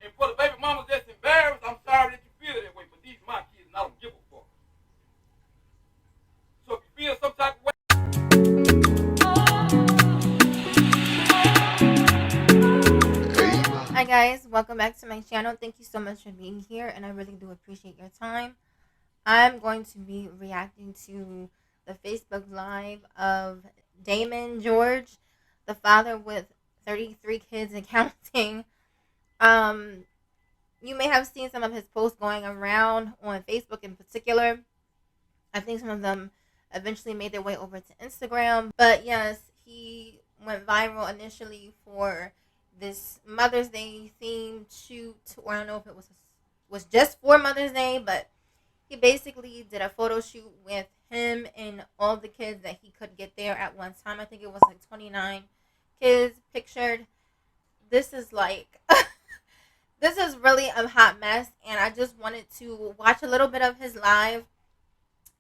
And for the baby mamas that's embarrassed, I'm sorry that you feel that way, but these are my kids and I don't give a fuck. So if you feel some type of way. Hi guys, welcome back to my channel. Thank you so much for being here and I really do appreciate your time. I'm going to be reacting to the Facebook Live of Damon George, the father with 33 kids and counting. You may have seen some of his posts going around on Facebook in particular. I think some of them eventually made their way over to Instagram. But yes, he went viral initially for this Mother's Day themed shoot, or I don't know if it was just for Mother's Day, but he basically did a photo shoot with him and all the kids that he could get there at one time. I think it was like 29 kids pictured. This is like this is really a hot mess, and I just wanted to watch a little bit of his live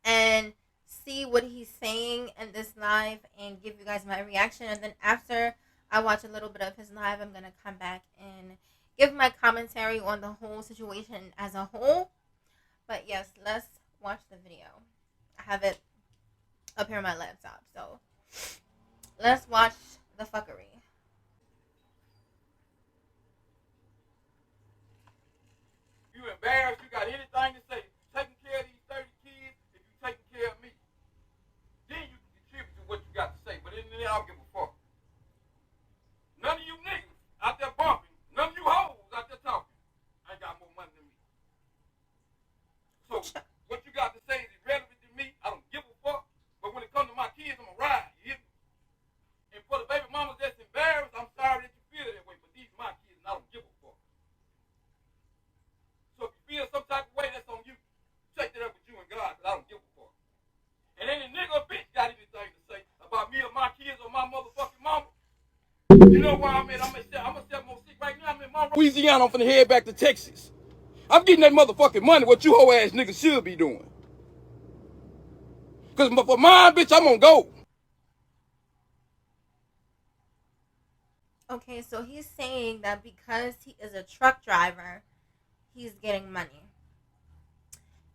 and see what he's saying in this live and give you guys my reaction. And then after I watch a little bit of his live, I'm going to come back and give my commentary on the whole situation as a whole. But yes, let's watch the video. I have it up here on my laptop, so let's watch the fuckery. You embarrassed, you got anything to say. Taking care of these 30 kids, if you taking care of me, then you can contribute to what you got to say. But in the end, I don't give a fuck. None of you niggas out there bumping, none of you hoes out there talking, ain't got more money than me. So what you got to say is irrelevant to me. I don't give a fuck. But when it comes to my kids, I'm going to ride. You hear me? And for the baby mamas that's embarrassed, I'm sorry that you feel that way, but these are my kids and I don't give a fuck. So if you feel some type of way, that's on you. Take that up with you and God, because I don't give a fuck. And any nigga or bitch got anything to say about me or my kids or my motherfucking mama, you know where I'm at. I'm going to step more sick right now. I'm in my Louisiana. I'm finna head back to Texas. I'm getting that motherfucking money, what you hoe ass niggas should be doing. Because for mine, bitch, I'm gonna go. Okay, so he's saying that because he is a truck driver, he's getting money.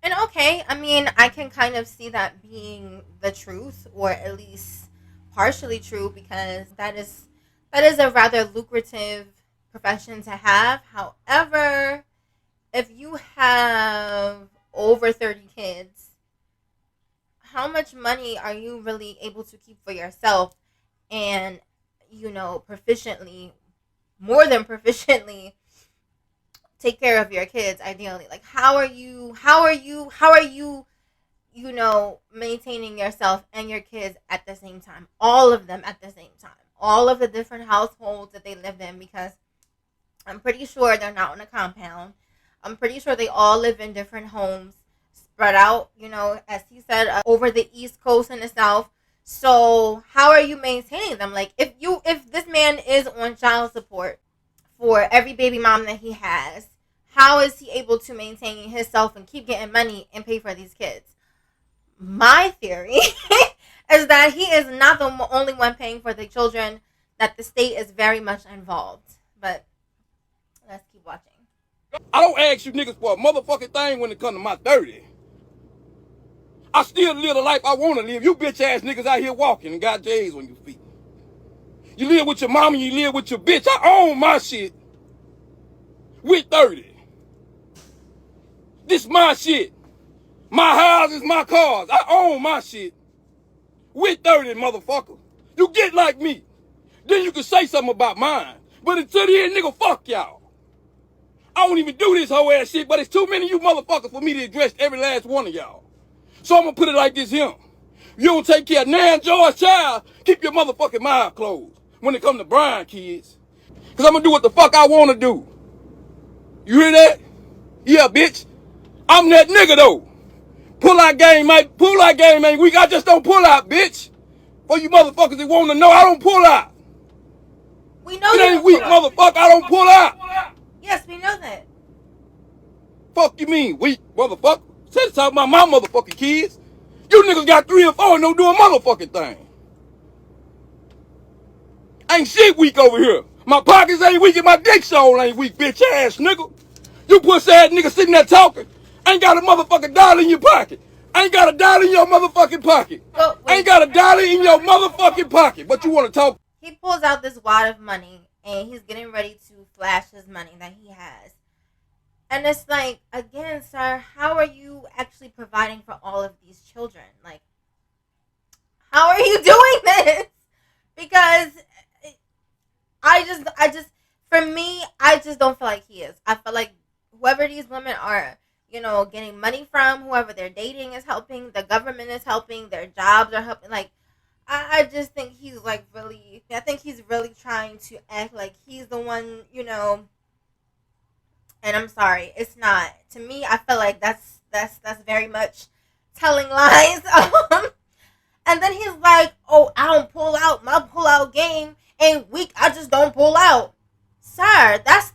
And okay, I mean, I can kind of see that being the truth, or at least partially true, because that is a rather lucrative profession to have. However, if you have over 30 kids, how much money are you really able to keep for yourself and, you know, proficiently, more than proficiently, take care of your kids ideally? Like, how are you, you know, maintaining yourself and your kids at the same time? All of them at the same time. All of the different households that they live in, because I'm pretty sure they're not on a compound. I'm pretty sure they all live in different homes, spread out, you know, as he said, over the East Coast and the South. So how are you maintaining them? Like, if this man is on child support for every baby mom that he has, how is he able to maintain himself and keep getting money and pay for these kids? My theory is that he is not the only one paying for the children, that the state is very much involved. But let's keep watching. I don't ask you niggas for a motherfucking thing when it comes to my 30. I still live the life I want to live. You bitch ass niggas out here walking and got J's on your feet. You live with your mama, you live with your bitch. I own my shit with 30. This my shit. My houses, my cars. I own my shit with 30, motherfucker. You get like me. Then you can say something about mine. But until the end, nigga, fuck y'all. I don't even do this whole ass shit, but it's too many of you motherfuckers for me to address every last one of y'all. So I'm gonna put it like this here. You don't take care of Nan George child, keep your motherfucking mind closed when it come to Brian kids. Cause I'm gonna do what the fuck I wanna do. You hear that? Yeah, bitch. I'm that nigga though. Pull out game ain't weak. I just don't pull out, bitch. For you motherfuckers that wanna know, I don't pull out. We know it ain't weak, motherfucker. I don't pull out. Yes, we know that. Fuck you mean, weak, motherfucker? Said talking about my motherfucking kids. You niggas got 3 or 4 and don't do a motherfucking thing. Ain't shit weak over here. My pockets ain't weak and my dick soul ain't weak, bitch ass nigga. You pussy ass nigga sitting there talking. Ain't got a motherfucking dollar in your pocket. Ain't got a dollar in your motherfucking pocket. Ain't got a dollar in your motherfucking pocket. But you want to talk? He pulls out this wad of money and he's getting ready to flash his money that he has. And it's like, again, sir, how are you actually providing for all of these children? Like, how are you doing this? Because for me, I just don't feel like he is. I feel like whoever these women are, getting money from, whoever they're dating is helping, the government is helping, their jobs are helping. Like, I just think he's like really, I think he's really trying to act like he's the one, and I'm sorry, it's not. To me, I feel like that's very much telling lies. And then he's like, oh, I don't pull out. My pull out game ain't weak. I just don't pull out. Sir, that's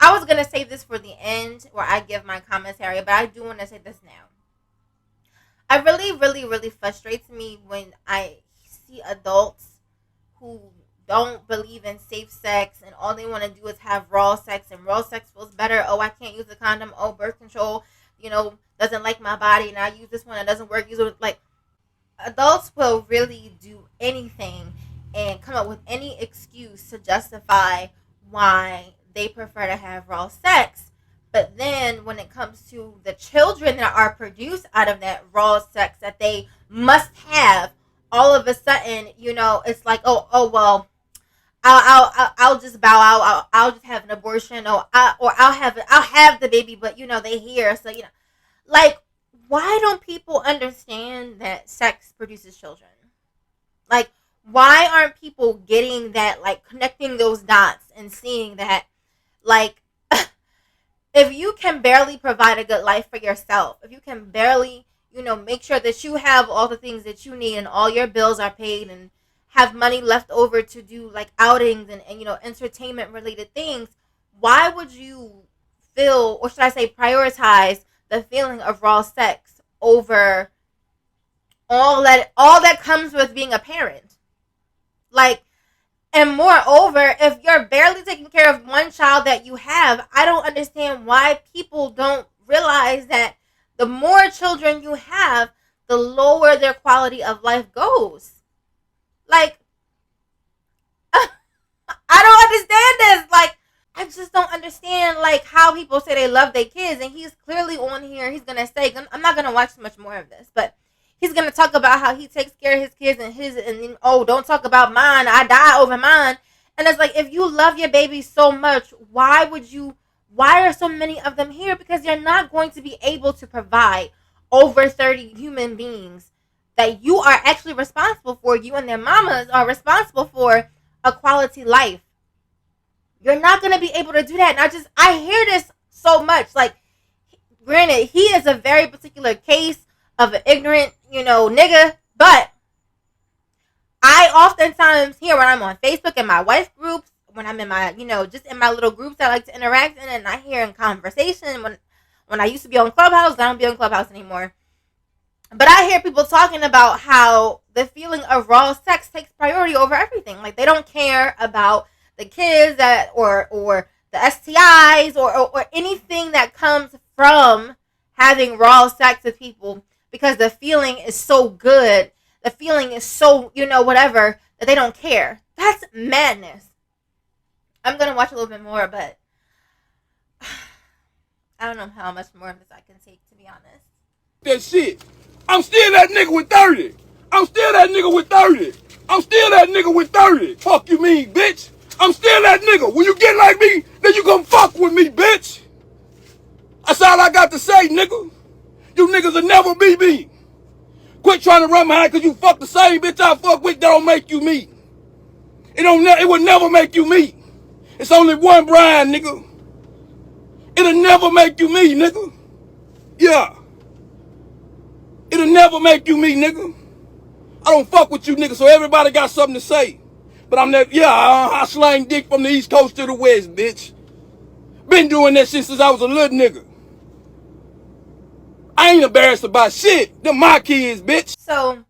I was going to save this for the end where I give my commentary, but I do want to say this now. It really, really, really frustrates me when I see adults who don't believe in safe sex and all they want to do is have raw sex, and raw sex feels better. Oh, I can't use a condom. Oh, birth control, doesn't like my body, and I use this one, it doesn't work. Use it. Like, adults will really do anything and come up with any excuse to justify why they prefer to have raw sex. But then when it comes to the children that are produced out of that raw sex that they must have, all of a sudden, it's like, oh well, I'll just bow out. I'll just have an abortion, or I'll have the baby, but they here, so like, why don't people understand that sex produces children? Like, why aren't people getting that, like, connecting those dots and seeing that, like, if you can barely provide a good life for yourself, if you can barely, make sure that you have all the things that you need and all your bills are paid and have money left over to do, like, outings and entertainment related things, why would you feel, or should I say prioritize, the feeling of raw sex over all that comes with being a parent? Like, and moreover, if you're barely taking care of one child that you have, I don't understand why people don't realize that the more children you have, the lower their quality of life goes. Like, I don't understand this. Like, I just don't understand, like, how people say they love their kids. And he's clearly on here. He's going to say, I'm not going to watch much more of this, but he's going to talk about how he takes care of his kids and then, oh, don't talk about mine. I die over mine. And it's like, if you love your baby so much, why are so many of them here? Because you're not going to be able to provide over 30 human beings that you are actually responsible for. You and their mamas are responsible for a quality life. You're not going to be able to do that. And I hear this so much. Like, granted, he is a very particular case of an ignorant, nigga. But I oftentimes hear when I'm on Facebook and my wife groups, when I'm in my, just in my little groups that I like to interact in, and I hear in conversation when I used to be on Clubhouse, I don't be on Clubhouse anymore. But I hear people talking about how the feeling of raw sex takes priority over everything. Like, they don't care about the kids or the STIs or anything that comes from having raw sex with people, because the feeling is so good. The feeling is so, whatever, that they don't care. That's madness. I'm going to watch a little bit more, but I don't know how much more of this I can take, to be honest. That shit. I'm still that nigga with 30. I'm still that nigga with 30. I'm still that nigga with 30. Fuck you mean, bitch. I'm still that nigga. When you get like me, then you come fuck with me, bitch. That's all I got to say, nigga. You niggas will never be me. Quit trying to run behind because you fuck the same bitch I fuck with. That don't make you me. It will never make you me. It's only one Brian, nigga. It'll never make you me, nigga. Yeah. It'll never make you me, nigga. I don't fuck with you, nigga, so everybody got something to say. But I slang dick from the East Coast to the West, bitch. Been doing that shit since I was a little nigga. I ain't embarrassed about shit. Them my kids, bitch. So,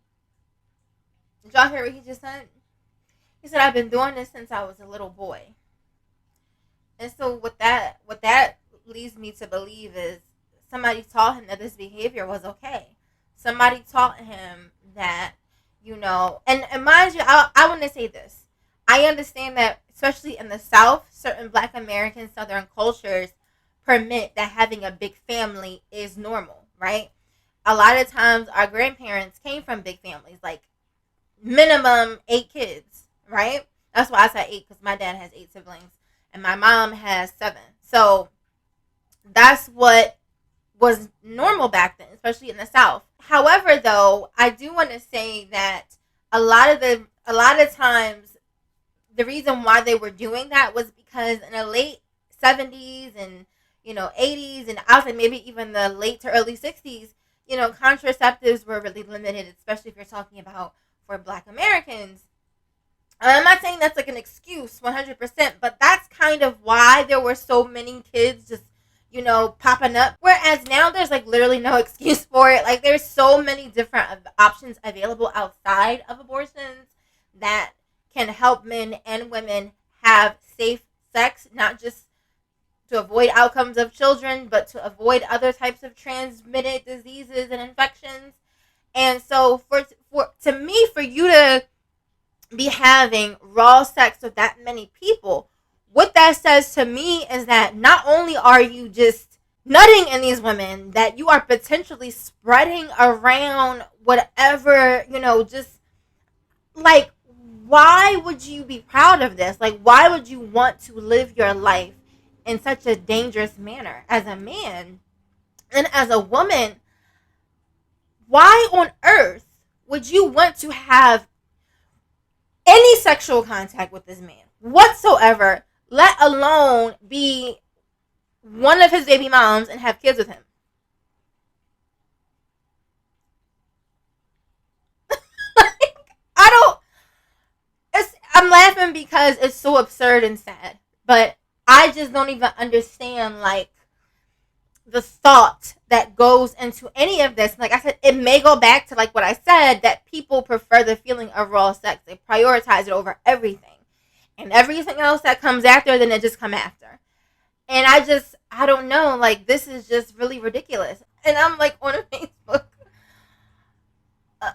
did y'all hear what he just said? He said, I've been doing this since I was a little boy. And so what that leads me to believe is somebody taught him that this behavior was okay. Somebody taught him that, and mind you, I want to say this. I understand that, especially in the South, certain Black American Southern cultures permit that having a big family is normal, right? A lot of times our grandparents came from big families, like minimum 8 kids, right? That's why I said 8, because my dad has 8 siblings and my mom has 7. So that's what was normal back then, especially in the South. However, though, I do want to say that a lot of times the reason why they were doing that was because in the late 70s and 80s, and I would say maybe even the late to early 60s, contraceptives were really limited, especially if you're talking about for Black Americans. I'm not saying that's like an excuse 100%, but that's kind of why there were so many kids just, popping up. Whereas now there's like literally no excuse for it. Like there's so many different options available outside of abortions that can help men and women have safe sex, not just to avoid outcomes of children, but to avoid other types of transmitted diseases and infections. And so for you to be having raw sex with that many people, what that says to me is that not only are you just nutting in these women, that you are potentially spreading around whatever, just like, why would you be proud of this? Like, why would you want to live your life in such a dangerous manner as a man and as a woman? Why on earth would you want to have any sexual contact with this man whatsoever, let alone be one of his baby moms and have kids with him? I'm laughing because it's so absurd and sad, but I just don't even understand like the thought that goes into any of this. Like I said, it may go back to like what I said, that people prefer the feeling of raw sex. They prioritize it over everything. And everything else that comes after, then it just come after. And I don't know, like this is just really ridiculous. And I'm like on Facebook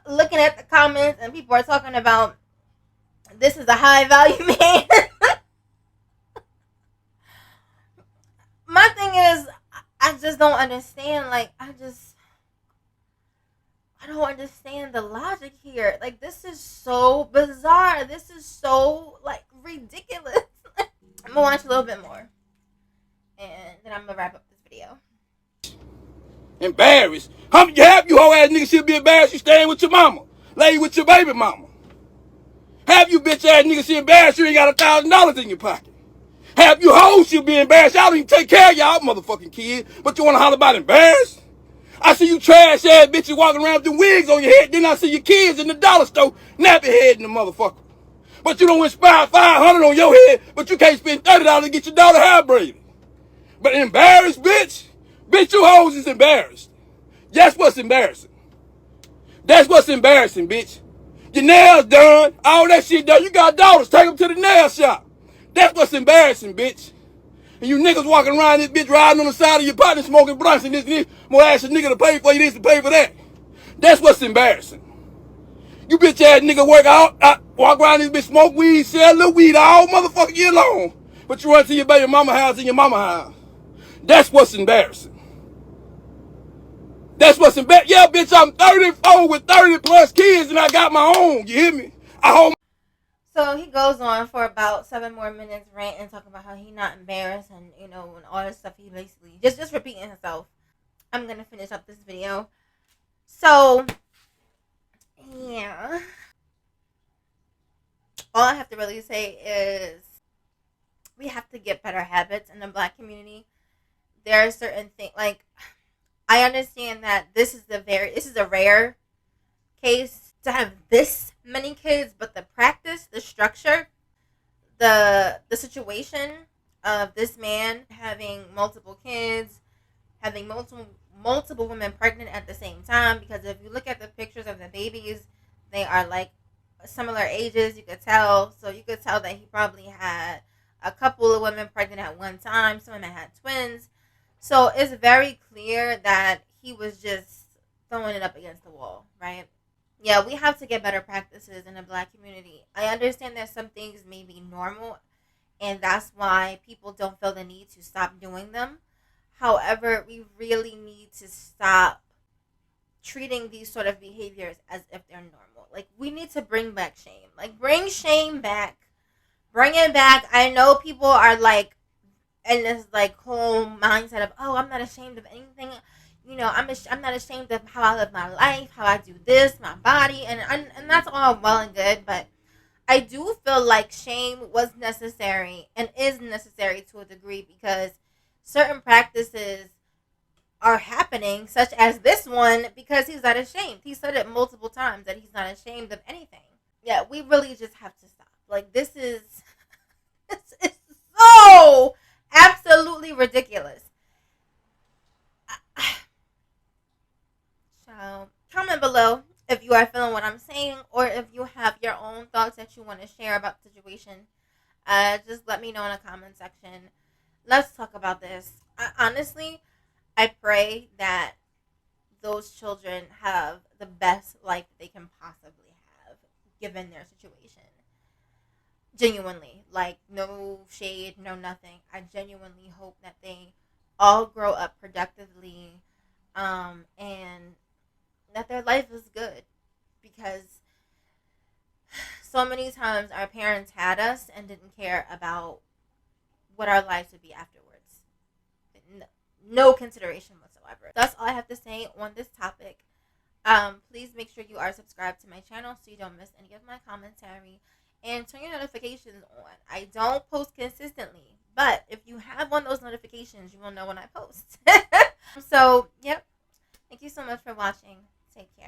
looking at the comments, and people are talking about this is a high value man. My thing is, I just don't understand. Like, I don't understand the logic here. Like, this is so bizarre. This is so, like, ridiculous. I'm gonna watch a little bit more, and then I'm gonna wrap up this video. Embarrassed? How many half you hoe ass niggas should be embarrassed you staying with your mama, lay with your baby mama? Half you bitch ass niggas should embarrassed you ain't got $1,000 in your pocket. Half you hoes should be embarrassed. Y'all don't even take care of y'all motherfucking kids, but you wanna holler about embarrassed? I see you trash ass bitches walking around with the wigs on your head. Then I see your kids in the dollar store nappy head in the motherfucker. But you don't inspire 500 on your head, but you can't spend $30 to get your daughter hair braided. But embarrassed, bitch? Bitch, you hoes is embarrassed. That's what's embarrassing. That's what's embarrassing, bitch. Your nails done, all that shit done. You got daughters, take them to the nail shop. That's what's embarrassing, bitch. And you niggas walking around this bitch riding on the side of your partner smoking blunts and this. More ask a nigga to pay for you this to pay for that. That's what's embarrassing. You bitch ass nigga work out, walk around this bitch, smoke weed, sell a little weed all motherfucking year long. But you run to your baby mama house and your mama house. That's what's embarrassing. That's what's embarrassing. Yeah, bitch, I'm 34 with 30 plus kids and I got my own. You hear me? I hold. So he goes on for about 7 more minutes, rant and talking about how he's not embarrassed and and all this stuff. He basically just repeating himself. I'm gonna finish up this video. So yeah, all I have to really say is we have to get better habits in the Black community. There are certain things, like, I understand that this is a rare case to have this many kids, but the practice, the structure, the situation of this man having multiple kids, having multiple women pregnant at the same time, because if you look at the pictures of the babies, they are like similar ages, you could tell. So you could tell that he probably had a couple of women pregnant at one time. Some women had twins. So it's very clear that he was just throwing it up against the wall, right? Yeah, we have to get better practices in the Black community. I understand that some things may be normal, and that's why people don't feel the need to stop doing them. However, we really need to stop treating these sort of behaviors as if they're normal. Like, we need to bring back shame. Like, bring shame back. Bring it back. I know people are like in this like whole mindset of, oh, I'm not ashamed of anything. You know, I'm not ashamed of how I live my life, how I do this, my body, and that's all well and good. But I do feel like shame was necessary and is necessary to a degree, because certain practices are happening, such as this one, because he's not ashamed. He said it multiple times that he's not ashamed of anything. Yeah, we really just have to stop. Like, this is so absolutely ridiculous. So comment below if you are feeling what I'm saying, or if you have your own thoughts that you want to share about the situation. Just let me know in the comment section. Let's talk about this. Honestly, I pray that those children have the best life they can possibly have, given their situation. Genuinely, like, no shade, no nothing. I genuinely hope that they all grow up productively, and that their life is good, because so many times our parents had us and didn't care about what our lives would be afterwards. No consideration whatsoever. That's all I have to say on this topic. Please make sure you are subscribed to my channel so you don't miss any of my commentary, and turn your notifications on. I don't post consistently, but if you have one of those notifications, you will know when I post. So, yep. Thank you so much for watching. Take care.